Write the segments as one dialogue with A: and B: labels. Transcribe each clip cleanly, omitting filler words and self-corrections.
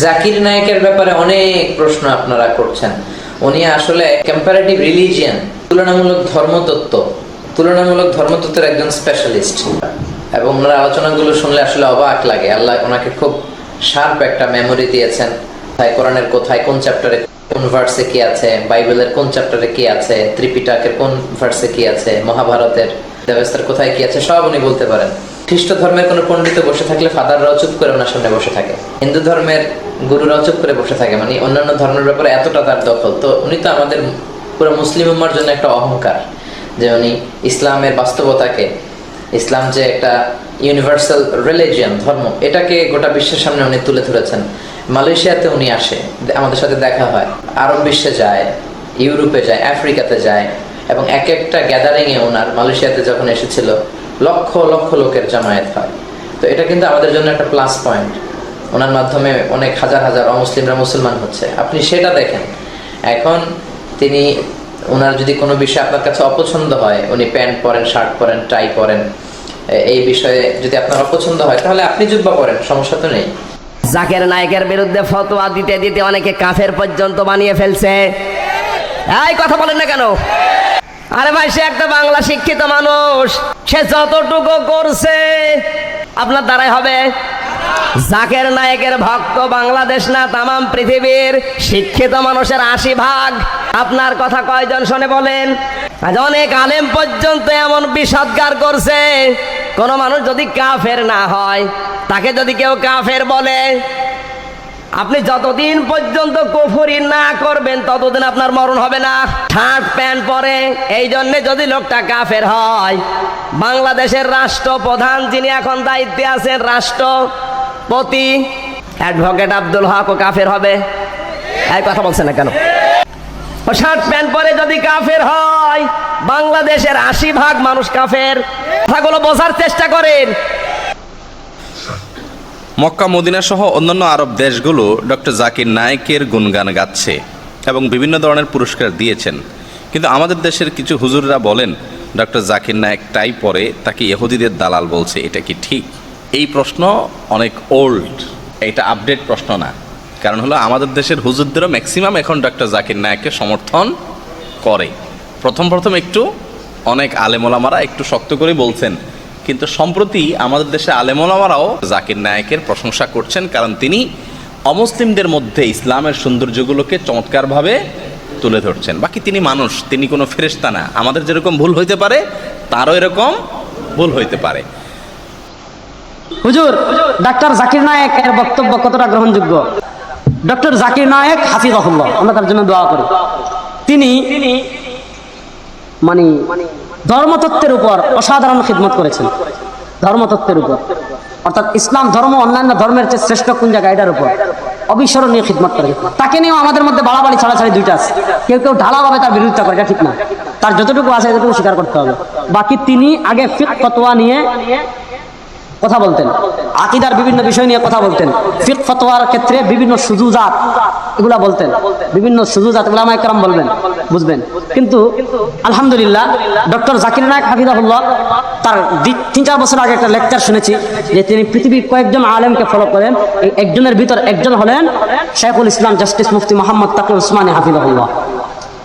A: জাকির নায়েকের ব্যাপারে অনেক প্রশ্ন আপনারা করছেন। উনি আসলে কম্পারেটিভ রিলিজিয়ান, তুলনামূলক ধর্মতত্ত্বের একজন স্পেশালিস্ট, এবং ওনার আলোচনাগুলো শুনলে আসলে অবাক লাগে। আল্লাহ ওনাকে খুব শার্প একটা মেমোরি দিয়েছেন। তাই কোরআনের কোথায় কোন চ্যাপ্টারে কোন ভার্সে কি আছে, বাইবেলের কোন চ্যাপ্টারে কি আছে, ত্রিপিটকের কোন ভার্সে কি আছে, মহাভারতের ব্যবস্থার কোথায় কি আছে, সব উনি বলতে পারেন। খ্রিস্ট ধর্মের কোনো পণ্ডিত বসে থাকলে ফাদাররাও চুপ করে ওনার সামনে বসে থাকে, হিন্দু ধর্মের গুরুরাও চুপ করে বসে থাকে। মানে অন্যান্য ধর্মের ব্যাপারে এতটা তার দখল। তো উনি তো আমাদের পুরো মুসলিম উম্মার জন্য একটা অহংকার যে উনি ইসলামের বাস্তবতাকে, ইসলাম যে একটা ইউনিভার্সাল রিলিজিয়ান, ধর্ম, এটাকে গোটা বিশ্বের সামনে উনি তুলে ধরেছেন। মালয়েশিয়াতে উনি আসে, আমাদের সাথে দেখা হয়, আরব বিশ্বে যায়, ইউরোপে যায়, আফ্রিকাতে যায়, এবং এক একটা গ্যাদারিংয়ে ওনার, মালয়েশিয়াতে যখন এসেছিল, লক্ষ লক্ষ লোকের জামায়াত হয়। তো এটা কিন্তু আমাদের জন্য একটা প্লাস পয়েন্ট। ওনার মাধ্যমে অনেক হাজার হাজার অমুসলিমরা মুসলমান হচ্ছে, আপনি সেটা দেখেন। এখন তিনি, ওনার যদি কোনো বিষয় আপনার কাছে অপছন্দ হয়, উনি প্যান্ট পরেন, শার্ট পরেন, টাই পরেন, এই বিষয়ে যদি আপনার অপছন্দ হয় তাহলে আপনি জুব্বা পরেন, সমস্যা তো নেই।
B: জাকির নায়েকের বিরুদ্ধে ফতোয়া দিতে দিতে অনেকে কাফের পর্যন্ত বানিয়ে ফেলছে। এই কথা বলেন না কেন? আরে ভাই, সে একটা বাংলা শিক্ষিত মানুষ, সে যতটুকু করছে আপনার দ্বারাই হবে। জাকির নায়েকের ভক্ত বাংলাদেশ না, তামাম পৃথিবীর শিক্ষিত মানুষের 80%। আপনার কথা কয়জন শোনে বলেন? আজ অনেক আলেম পর্যন্ত এমন বিষাদগার করছে, কোন মানুষ যদি কাফের না হয়, তাকে যদি কেউ কাফের বলে, আপনি যতদিন পর্যন্ত কুফরি না করবেন ততদিন আপনার মরণ হবে না। শার্ট প্যান্ট পরে, এই জন্য যদি লোকটা কাফের হয়, বাংলাদেশের রাষ্ট্রপ্রধান যিনি এখন দায়িত্বে আছেন, রাষ্ট্রপতি অ্যাডভোকেট আব্দুল হক, ও কাফের হবে? এই কথা বলছেন না কেন? ও শার্ট প্যান্ট পরে যদি কাফের হয়, বাংলাদেশের 80% মানুষ কাফের। কথাগুলো বোঝার চেষ্টা করেন।
C: মক্কা, মদিনা সহ অন্যান্য আরব দেশগুলো ডক্টর জাকির নায়েকের গুণগান গাচ্ছে এবং বিভিন্ন ধরনের পুরস্কার দিয়েছেন। কিন্তু আমাদের দেশের কিছু হুজুররা বলেন ডক্টর জাকির নায়েক টাই পরে তাকে ইহুদিদের দালাল বলছে। এটা কি ঠিক? এই প্রশ্ন অনেক ওল্ড, এটা আপডেট প্রশ্ন না। কারণ হলো আমাদের দেশের হুজুরদেরও ম্যাক্সিমাম এখন ডক্টর জাকির নায়েককে সমর্থন করে। প্রথম একটু অনেক আলেমোলামারা একটু শক্ত করে বলছেন, কিন্তু সম্প্রতি আমাদের দেশে আলেমোলামারাও জাকির নায়েকের প্রশংসা করছেন, কারণ তিনি অমুসলিমদের মধ্যে ইসলামের সৌন্দর্যগুলোকে চমৎকারভাবে তুলে ধরছেন। বাকি তিনি মানুষ, তিনি কোনো ফেরেশতা না। আমাদের যেরকম ভুল হইতে পারে, তারও এরকম ভুল হইতে পারে।
D: হুজুর, ডাক্তার জাকির নায়েক এর বক্তব্য কতটা গ্রহণযোগ্য? ডক্টর জাকির নায়েক হাফিজাহুল্লাহ, আমরা তার জন্য দোয়া করি। তিনি মানে ধর্মতত্ত্বের উপর অসাধারণ খিদমত করেছেন। ধর্মতত্ত্বের উপর, অর্থাৎ ইসলাম ধর্ম অন্যান্য ধর্মের চেয়ে শ্রেষ্ঠ কোন জায়গা, এটার উপর অবিস্মরণীয় খিদমত করে। তাকে নিয়েও আমাদের মধ্যে বাড়াবাড়ি ছাড়াছাড়ি দুইটা আছে। কেউ কেউ ঢালাভাবে তার বিরোধিতা করে, এটা ঠিক না। তার যতটুকু আছে এতটুকু স্বীকার করতে হবে। বাকি তিনি আগে ফিকহ ফতোয়া নিয়ে কথা বলতেন, আকীদার বিভিন্ন বিষয় নিয়ে কথা বলতেন, ফিকহ ফতোয়ার ক্ষেত্রে বিভিন্ন সুজুজাত এগুলা বলতেন, বিভিন্ন সুজুজাত উলামায়ে কেরাম বলবেন, বুঝবেন। কিন্তু আলহামদুলিল্লাহ ডক্টর জাকির নায়েক হাফিজাহুল্লাহ, তার 3-4 বছর আগে একটা লেকচার শুনেছি যে তিনি পৃথিবীর কয়েকজন আলেমকে ফলো করেন। এই একজনের ভিতর একজন হলেন শাইখুল ইসলাম জাস্টিস মুফতি মোহাম্মদ তাকি উসমানী হাফিজাহুল্লাহ।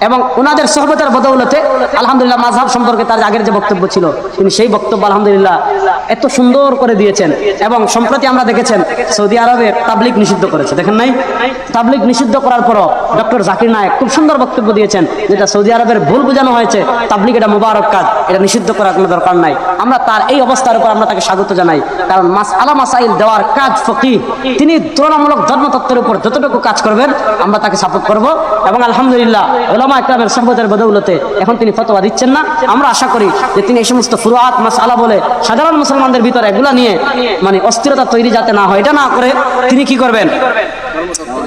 D: এবং ওনাদের সোহবতের বদৌলতে আলহামদুলিল্লাহ মাযহাব সম্পর্কে তার আগের যে বক্তব্য ছিল, তিনি সেই বক্তব্য আলহামদুলিল্লাহ এত সুন্দর করে দিয়েছেন। এবং সম্প্রতি আমরা দেখেছেন সৌদি আরবে তাবলিগ নিষিদ্ধ করেছে, দেখেন নাই? তাবলিগ নিষিদ্ধ করার পরও ডক্টর জাকির নায়েক খুব সুন্দর বক্তব্য দিয়েছেন, যেটা সৌদি আরবের ভুল বোঝানো হয়েছে। তাবলিগ এটা মুবারক কাজ, এটা নিষিদ্ধ করার কোনো দরকার নাই। আমরা তার এই অবস্থার উপর আমরা তাকে স্বাগত জানাই, কারণ মাসাইল দেওয়ার কাজ ফকিহ। তিনি তুলনামূলক ধর্মতত্ত্বের উপর যতটুকু কাজ করবেন আমরা তাকে সাপোর্ট করব। এবং আলহামদুলিল্লাহ উলামা ইকরামের সোহবতের বদৌলতে এখন তিনি ফতোয়া দিচ্ছেন না। আমরা আশা করি যে তিনি এই সমস্ত ফুরুআত মাসআলা বলে সাধারণ মুসলমানদের ভিতরে এগুলা নিয়ে মানে অস্থিরতা তৈরি যাতে না হয়, এটা না করে তিনি কি করবেন,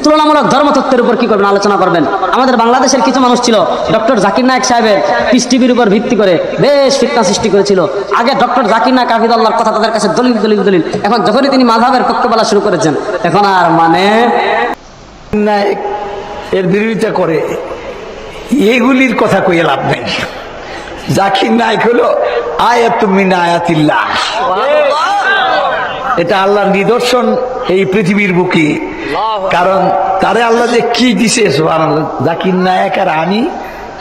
D: তুলনামূলক ধর্মতত্ত্বের উপর কি করবেন, আলোচনা করবেন। আমাদের বাংলাদেশের কিছু মানুষ ছিল ডক্টর জাকির নায়েক সাহেবের পিস টিভির উপর ভিত্তি করে বেশ ফিতনা সৃষ্টি করেছিল। আগে ডক্টর জাকির নায়েক হাফিজাহুল্লাহর কথা তাদের কাছে দলিল দলিল দলিল, এখন যখনই তিনি মাযহাবের পক্ষ বলা শুরু করেছেন, এখন আর মানে
E: নায়েক এর বিরোধিতা করে, এগুলির কথা কইয়ে লাভ নেই। জাকির নায়েক হলো আয়াতুম মিন আয়াতিল্লাহ, এটা আল্লাহর নিদর্শন এই পৃথিবীর বুকে। কারণ তারে আল্লাহ যে কি দিছে সুবহানাল্লাহ। জাকির নায়েক আর আমি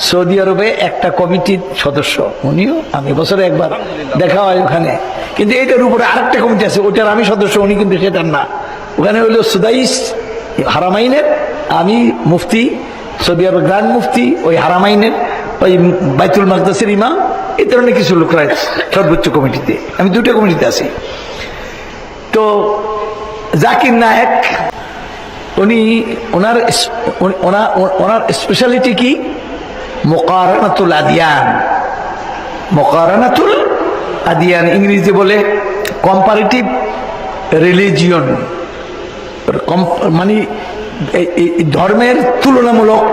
E: সৌদি আরবে একটা কমিটির সদস্য, উনিও আমি বছরে একবার দেখা হয় ওখানে, কিন্তু এইটার উপরে আরেকটা কমিটি আছে, ওটার আমি সদস্য, উনি কিন্তু সেটার না। ওখানে হইল সুদাইস হারামাইনের, আমি মুফতি, সৌদি আরবের গ্র্যান্ড মুফতি, ওই হারামাইনের ওই বাইতুল মাকদাসের ইমাম, এই ধরনের কিছু লোকরা সর্বোচ্চ কমিটিতে, আমি দুটো কমিটিতে আছি। তো জাকির নায়েক উনি ওনার স্পেশালিটি কি? মুকারানাতুল আদিয়ান। মুকারানাতুল আদিয়ান ইংরেজিতে বলে কম্পারেটিভ রিলিজিয়ন, মানে ধর্মের তুলনামূলক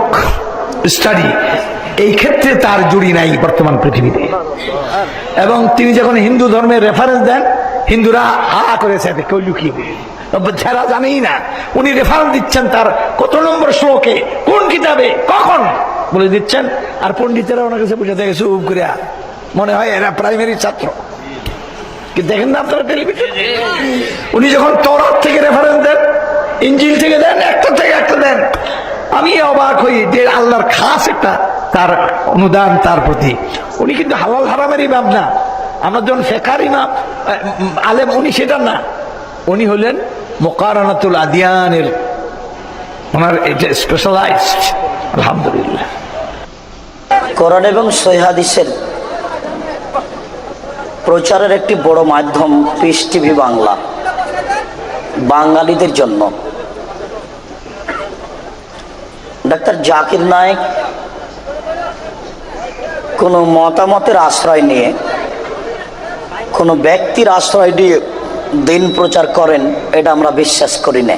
E: স্টাডি। এই ক্ষেত্রে তার জুড়ি নাই বর্তমান পৃথিবীতে। এবং তিনি যখন হিন্দু ধর্মের রেফারেন্স দেন, হিন্দুরা হা করেছে, কেউ লুকিয়ে যারা জানেই না উনি রেফারেন্স দিচ্ছেন তার কত নম্বর শ্লোকে, কোন কিতাবে, কখন বলে দিচ্ছেন। আর পণ্ডিতেরা ওনার কাছে বুঝাতে গেছে উপ করে, মনে হয় এরা প্রাইমারি ছাত্র। কিন্তু দেখেন না আপনারা টেলিভিশন, উনি যখন তওরাত থেকে রেফারেন্স দেন, ইনজিল থেকে দেন, একটা থেকে একটা দেন, আমি অবাক হই যে আল্লাহর খাস একটা তার অনুদান তার প্রতি। উনি কিন্তু হালাল হারামের ইমাম না, আমরা যখন ফেকার ইমাম আলেম, উনি সেটা না, উনি হলেন মুকারানাতুল আদিয়ানের, ওনার এটা স্পেশালাইজড। আলহামদুলিল্লাহ।
F: কোরআন এবং সহিহ হাদিসের প্রচারের একটি বড় মাধ্যম পিস টিভি বাংলা, বাঙালিদের জন্য। ডাক্তার জাকির নায়েক কোনো মতামতের আশ্রয় নিয়ে, কোনো ব্যক্তির আশ্রয় দিয়ে দিন প্রচার করেন, এটা আমরা বিশ্বাস করি না।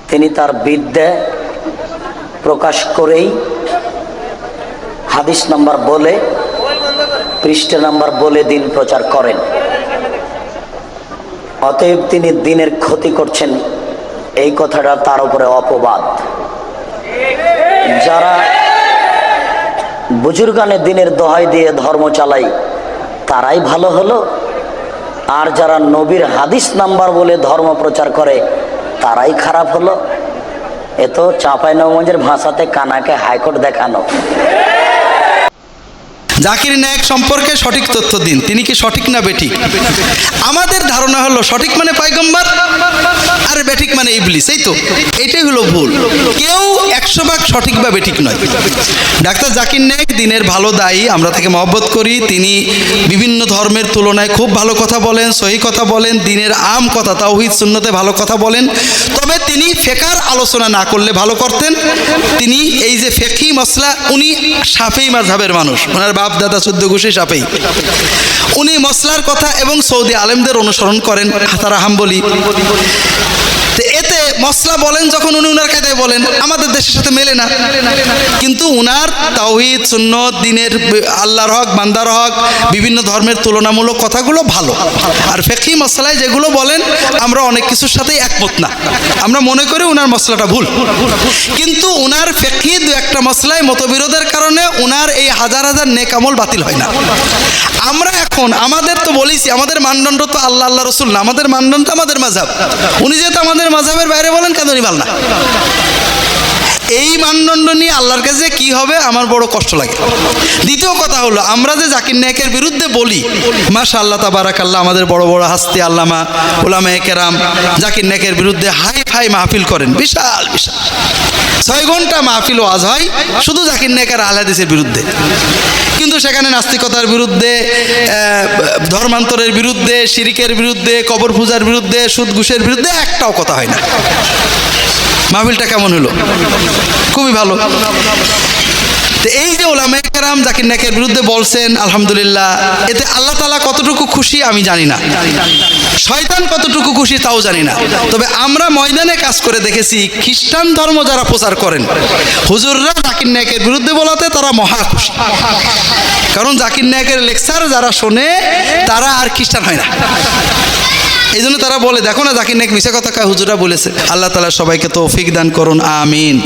F: তিনি তার বিদ্যা প্রকাশ করেই হাদিস নাম্বার বলে, পৃষ্ঠা নাম্বার বলে দিন প্রচার করেন। অতএব তিনি দিনের ক্ষতি করছেন, এই কথাটা তার উপরে অপবাদ। যারা বুজুর্গানে দিনের দোহাই দিয়ে ধর্ম চালাই, তারাই ভালো হলো, আর যারা নবীর হাদিস নাম্বার বলে ধর্ম প্রচার করে, তারাই খারাপ হলো। এ তো চাঁপাইনবাবগঞ্জের ভাষাতে কানাকে হাইকোর্ট দেখানো।
G: জাকির নায়েক সম্পর্কে সঠিক তথ্য দিন, তিনি কি সঠিক না বেঠিক? আমাদের ধারণা হলো সঠিক মানে পয়গম্বর, আর বেঠিক মানে ইবলিস, এই তো, এটাই হলো ভুল। কেউ 100% সঠিক বা বেঠিক নয়। ডাক্তার জাকির নায়েক দিনের ভালো দায়ী, আমরা তাকে মহব্বত করি। তিনি বিভিন্ন ধর্মের তুলনায় খুব ভালো কথা বলেন, সহি কথা বলেন, দিনের আম কথা, তাওহীদ সুন্নতে ভালো কথা বলেন। তবে তিনি ফেকার আলোচনা না করলে ভালো করতেন। তিনি এই যে ফেকি মসলা, উনি শাফেঈ মাযহাবের মানুষ, ওনার বাপ দাদা 14 গোষ্ঠী শাফেঈ। উনি মসলার কথা এবং সৌদি আলেমদের অনুসরণ করেন, তারা হাম্বলি। এতে মসলা বলেন যখন উনি উনার কায়দায় বলেন, আমাদের দেশের সাথে মেলে না। কিন্তু উনার তাওহীদ সুন্নত, দিনের আল্লাহর হক বান্দার হক, বিভিন্ন ধর্মের তুলনামূলক কথাগুলো ভালো। আর ফিকহি মসলায় যেগুলো বলেন, আমরা অনেক কিছুর সাথেই একমত না, আমরা মনে করি উনার মসলাটা ভুল। কিন্তু উনার ফিকহি দু একটা মসলায় মতবিরোধের কারণে উনার এই হাজার হাজার নেক আমল বাতিল হয় না। আমরা এখন আমাদের তো বলেছি, আমাদের মানদণ্ড তো আল্লাহ আল্লাহ রসুল না, আমাদের মানদণ্ড আমাদের মাযহাব। উনি যেহেতু আমাদের মাযহাবের বাইরে বলেন, কেন উনি ভালো না? এই মানদণ্ড নিয়ে আল্লাহর কাছে কি হবে আমার বড় কষ্ট লাগে। দ্বিতীয় কথা হলো, আমরা যে জাকির নায়েকের বিরুদ্ধে বলি, মাশাআল্লাহ তাবারাকাল্লাহ, আমাদের বড় বড় হাস্তি আল্লামা উলামায়ে কেরাম জাকির নায়েকের বিরুদ্ধে হাই ফাই মাহফিল করেন, বিশাল বিশাল 6 ঘন্টা মাহফিল ওয়াজ হয় শুধু জাকির নায়েকের আহলে হাদিসের বিরুদ্ধে। কিন্তু সেখানে নাস্তিকতার বিরুদ্ধে, ধর্মান্তরের বিরুদ্ধে, শিরিকের বিরুদ্ধে, কবর পূজার বিরুদ্ধে, সুদ ঘুষের বিরুদ্ধে একটাও কথা হয় না। মাহফিলটা কেমন হলো? খুবই ভালো। তো এই যে উলামায়ে কেরাম জাকির নায়েকের বিরুদ্ধে বলছেন, আলহামদুলিল্লাহ, এতে আল্লাহ তাআলা কতটুকু খুশি আমি জানি না, শয়তান কতটুকু খুশি তাও জানি না। তবে আমরা ময়দানে কাজ করে দেখেছি, খ্রিস্টান ধর্ম যারা প্রচার করেন, হুজুররা জাকির নায়েকের বিরুদ্ধে বলাতে তারা মহা খুশি। কারণ জাকির নায়েকের লেকচার যারা শোনে, তারা আর খ্রিস্টান হয় না। এই জন্য তারা বলে, দেখো না জাকির নায়েক মিশা কথা কয়, হুজুররা বলেছে। আল্লাহ তাআলা সবাইকে তৌফিক দান করুন, আমিন।